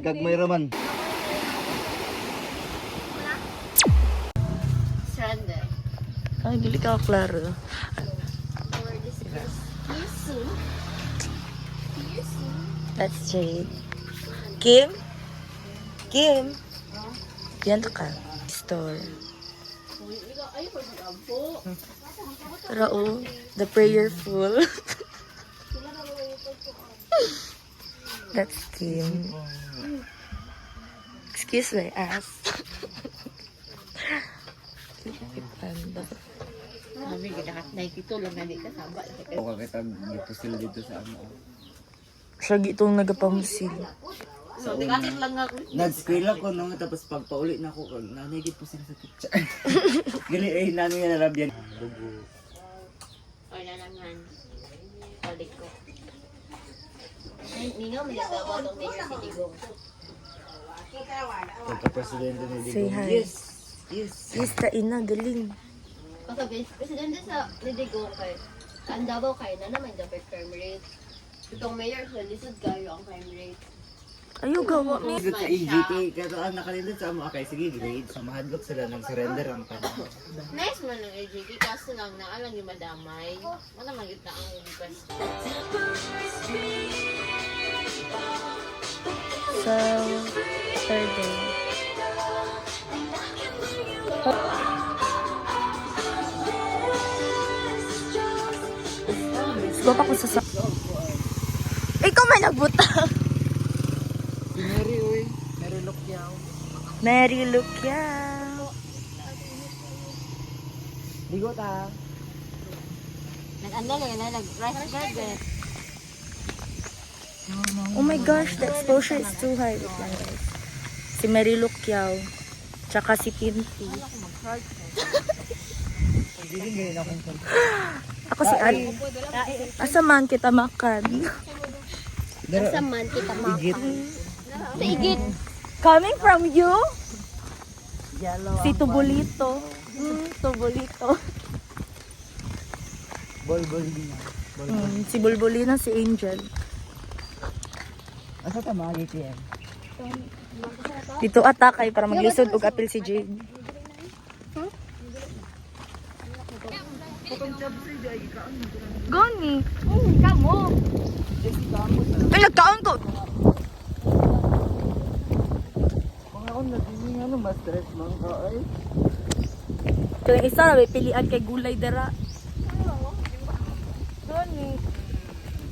kag may raman. Stranded. Ay, dili ka klaro. Or this is piercing. Piercing. That's Jade. Kim? Kim? Yan ka. Store. Ay, pag-ampo. Rao, the prayerful. That's Kim. Excuse my ass. Sabi, nakitulong na di kasaba. O kakita gipusil dito sa ano. Siya gitong nagapamusil. So, tikatit lang ako. Nag-screen ako no, tapos pagpauli na ako, nanay gipusil sa picture. Gali ay nanay na nalabyan. Or na naman. Balik ko. Ay, ningaw, malagawa itong Mayor City Go. Pagka-presidente ni Say Digong. hi. Yes. Yes. Yes, kaina, galing. Okay, presidente sa Lidigo kay ang Davao kay na naman dapat crime rate. Itong mayor sa lisod kayo ang crime rate. Ayaw gawa ni. Sa EGT, kato ang nakalindot sa mga kay sige, grade sa mahadlok sila ng surrender ang kanya. Nice man ng LGT kaso lang naalang yung madamay. Wala magit na ang request. So, third day. Baba ko sa ikaw may nagbutang. Si Mary, uy. Mary Locyaw. Mary Luciao. Ligo ta. Nag-ano lang na nag-rice garden. Oh my gosh, the exposure is too high. Wait lang, guys. Si Mary Luciao. Tsaka si Pinty. Hindi ganyan akong Ako si Al. Asa man kita makan? Sa man kita Igit. Sa igit. Coming from you? Si Tubulito. Tubulito. Bol din. Si Bulbulina, si Angel. Asa ta mga ATM? Dito atakay para maglisod og apil si Jade. Gani. Kamo. Ay, nagkaon ko. Mga on na din ano mas stress man ka ay. Ito yung isa, may pilian kay gulay dara. Gani.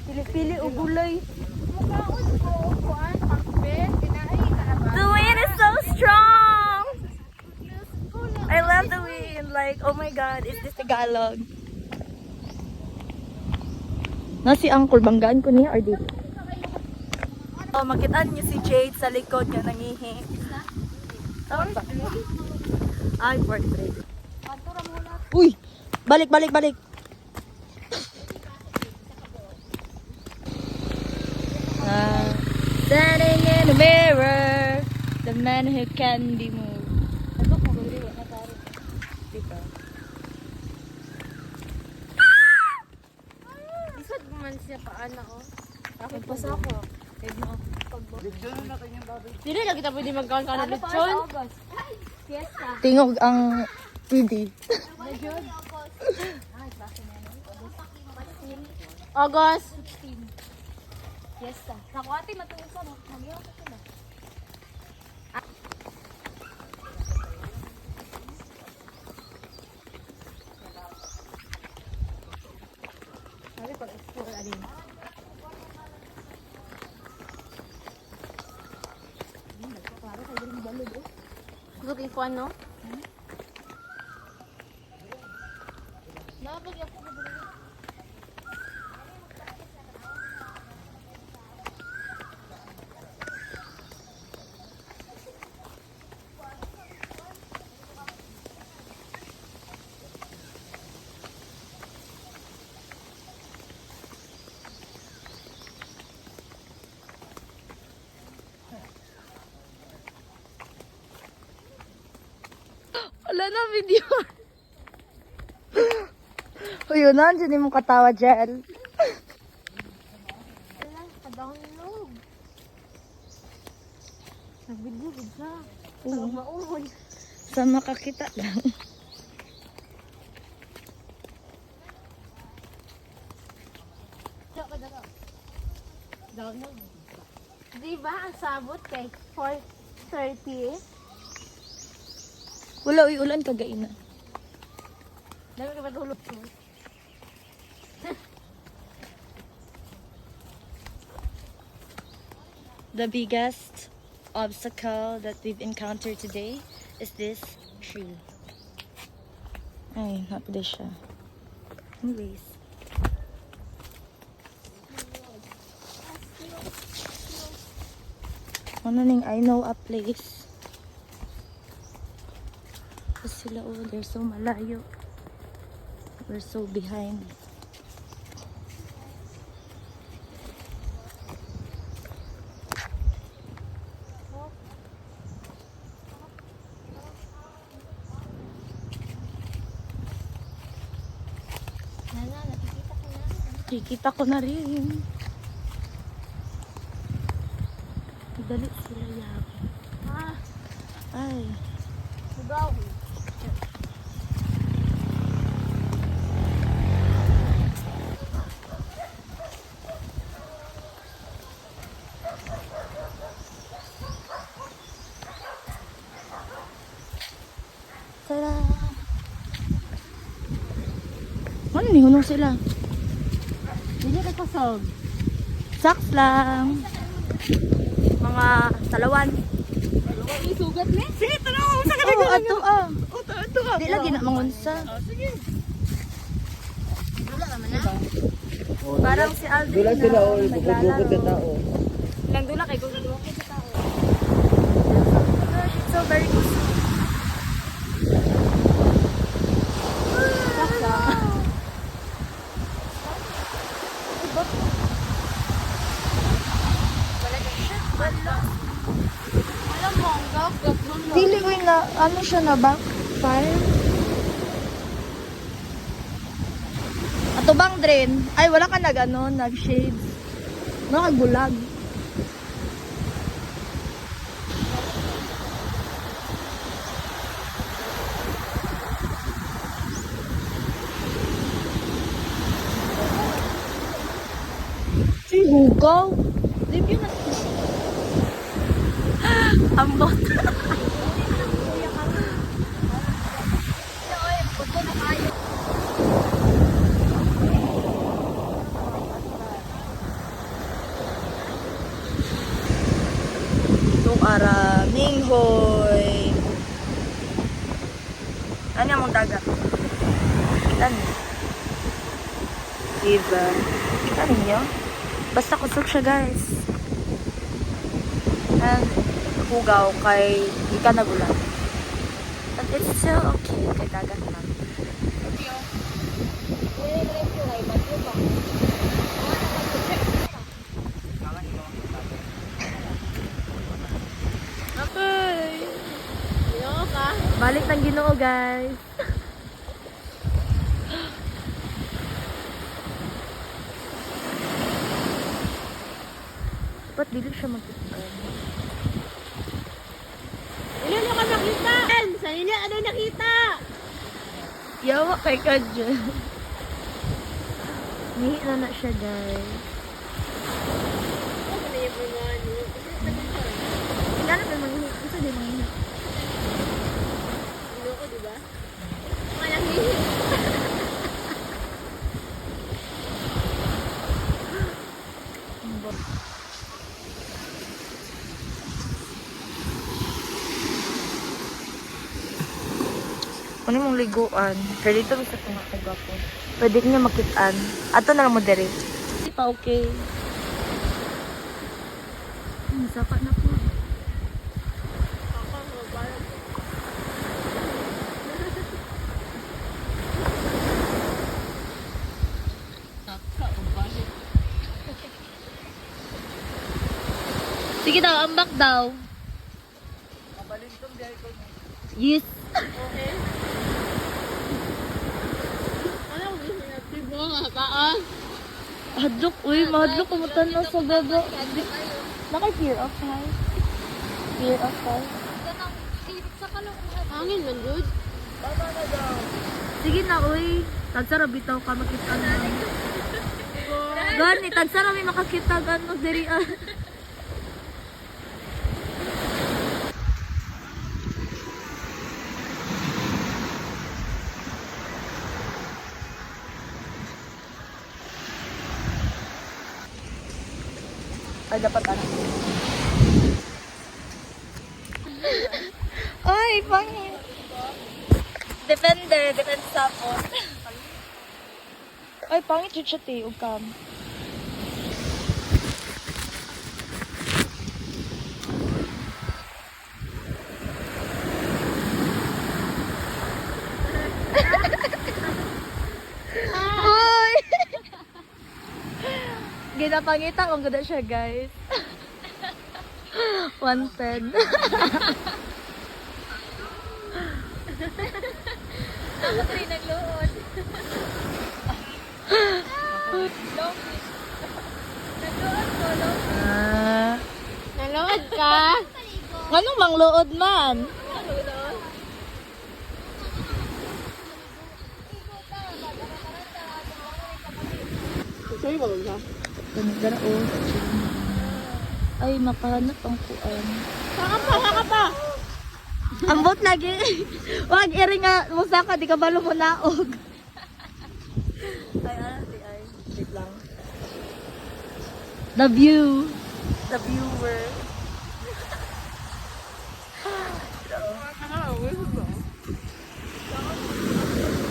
Pili-pili o gulay. The wind is so strong. I love the wind. Like, oh my God, is this Tagalog? Nasi Uncle, banggaan ko niya or dito? Oh, makitaan niyo si Jade sa likod niya nangihi. Tawag ba? Ay, portrait. Uy! Balik, balik, balik! Standing in the mirror, the man who can be moved. Dito. Isod man siya paana oh. Bakit pa sa ako? Dili na kita pwede magkaon ka na lechon. Fiesta. Tingog ang PD. August. Fiesta. Naku ate, matungkol sa magiyaw ko sila. Sabi pag-explore alin. Looking fun, no? Napag ako na dito. Wala na video. Uy, yun na, dyan yung katawa dyan. Wala, kadahon loob. Nagbidyo-bid siya. Oo. Maumon. Sa makakita lang. Di ba ang sabot kay 4:30? Wala, uy, ulan kagaina. Dami ka ba tulog ko? The biggest obstacle that we've encountered today is this tree. Ay, napili siya. Anyways. Ano ning I know a place. Kasi sila, oh, they're so malayo. We're so behind. Nana, nakikita ko na. Kikita ko na rin. Dali sila yap. Ah, Ay. sugaw. Tara. Ano ni hunong sila? Hindi ka kusog. Saks lang. Mga talawan. May sugat ni? Sige, tanaw. Sa Oo, ato ah. O, ito ka. Di lagi na mangunsa. Sige. Wala naman na. Parang si Alvin Dula sila, o. na Bukod-bukod ka tao. Lang dula kay gugod ko sa tao. It's so very easy. Alam mo, ang gagap mo. Dili ko na, ano siya na backfire? Ato bang drain? Ay, wala ka nag ano, nag-shades. Wala kang bulag. Si Hugaw. Review na. Ambot. Itong araming hoy. Ano yung dagat? Kita niyo? Diba? Kita niyo? Basta kusog siya, guys. And hugaw kay di ka nagulat. But it's still okay kay dagat lang. Ay. Balik ng Ginoo, guys. Ba't dili siya magtutugan? Ilan yung ka nakita? Sa inyo, ano nakita? Yawa kay ka dyan. Nihi na siya, guys. Ano na yung mga ano? Kailan na mangihi? Gusto din mangihi. Ano ko, di ba? Mga nahihi. Ano mong liguan? Pero dito bisa itong nakagawa po. Pwede niya makitaan. Ato na lang mo dere. Hindi pa okay. Sapa na po. Sige daw, ambak daw. Yes. Okay. Ano ko gusto niya? Tibo nga, kaan. Hadlok, uy, mahadlok kumutan na sa baba. Naka-tear off, guys. Fear of fire. Hangin man, good. Sige na, uy. Tagsara bitaw ka makita na. Gani, tagsara may makakita gano diri ah. Ay, dapat ano. Ay, pangit. Depende sa po. Ay, pangit yun siya, te. Huwag kam. Ay! Ginapangita kung ganda siya, guys. Wanted. Ako rin nagluhod. Ah. Nalood ka? Anong mangluod man? Sorry ba ba? Ganagara o. Ay, makahanap ang kuan. Saka pa! Ambot lagi. Wag iri nga musaka di ka balo mo naog. Ay ay. Wait lang. The view. The viewer.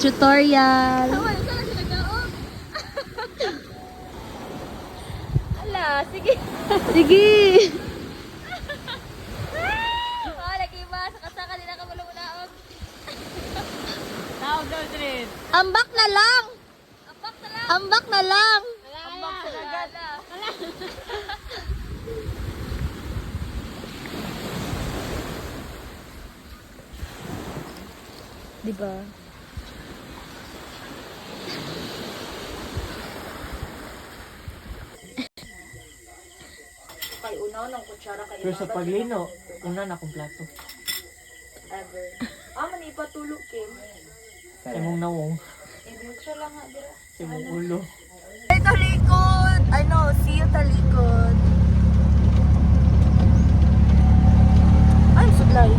Tutorial. Ala, sige. Sige. Lagi ba? Saka din ako malumunaog. Taog daw, Trin. Ambak na lang. Ambak na lang. Ambak talaga. Di ba? Kay unaw ng kutsara kay Pero sa paglino, una na akong plato. ever. Man ipatulog Kim. Sa imong nawong, Ibutsa lang nga dira. sa imong ulo. Ay, talikod! Ano, see you talikod. Ay, sublay.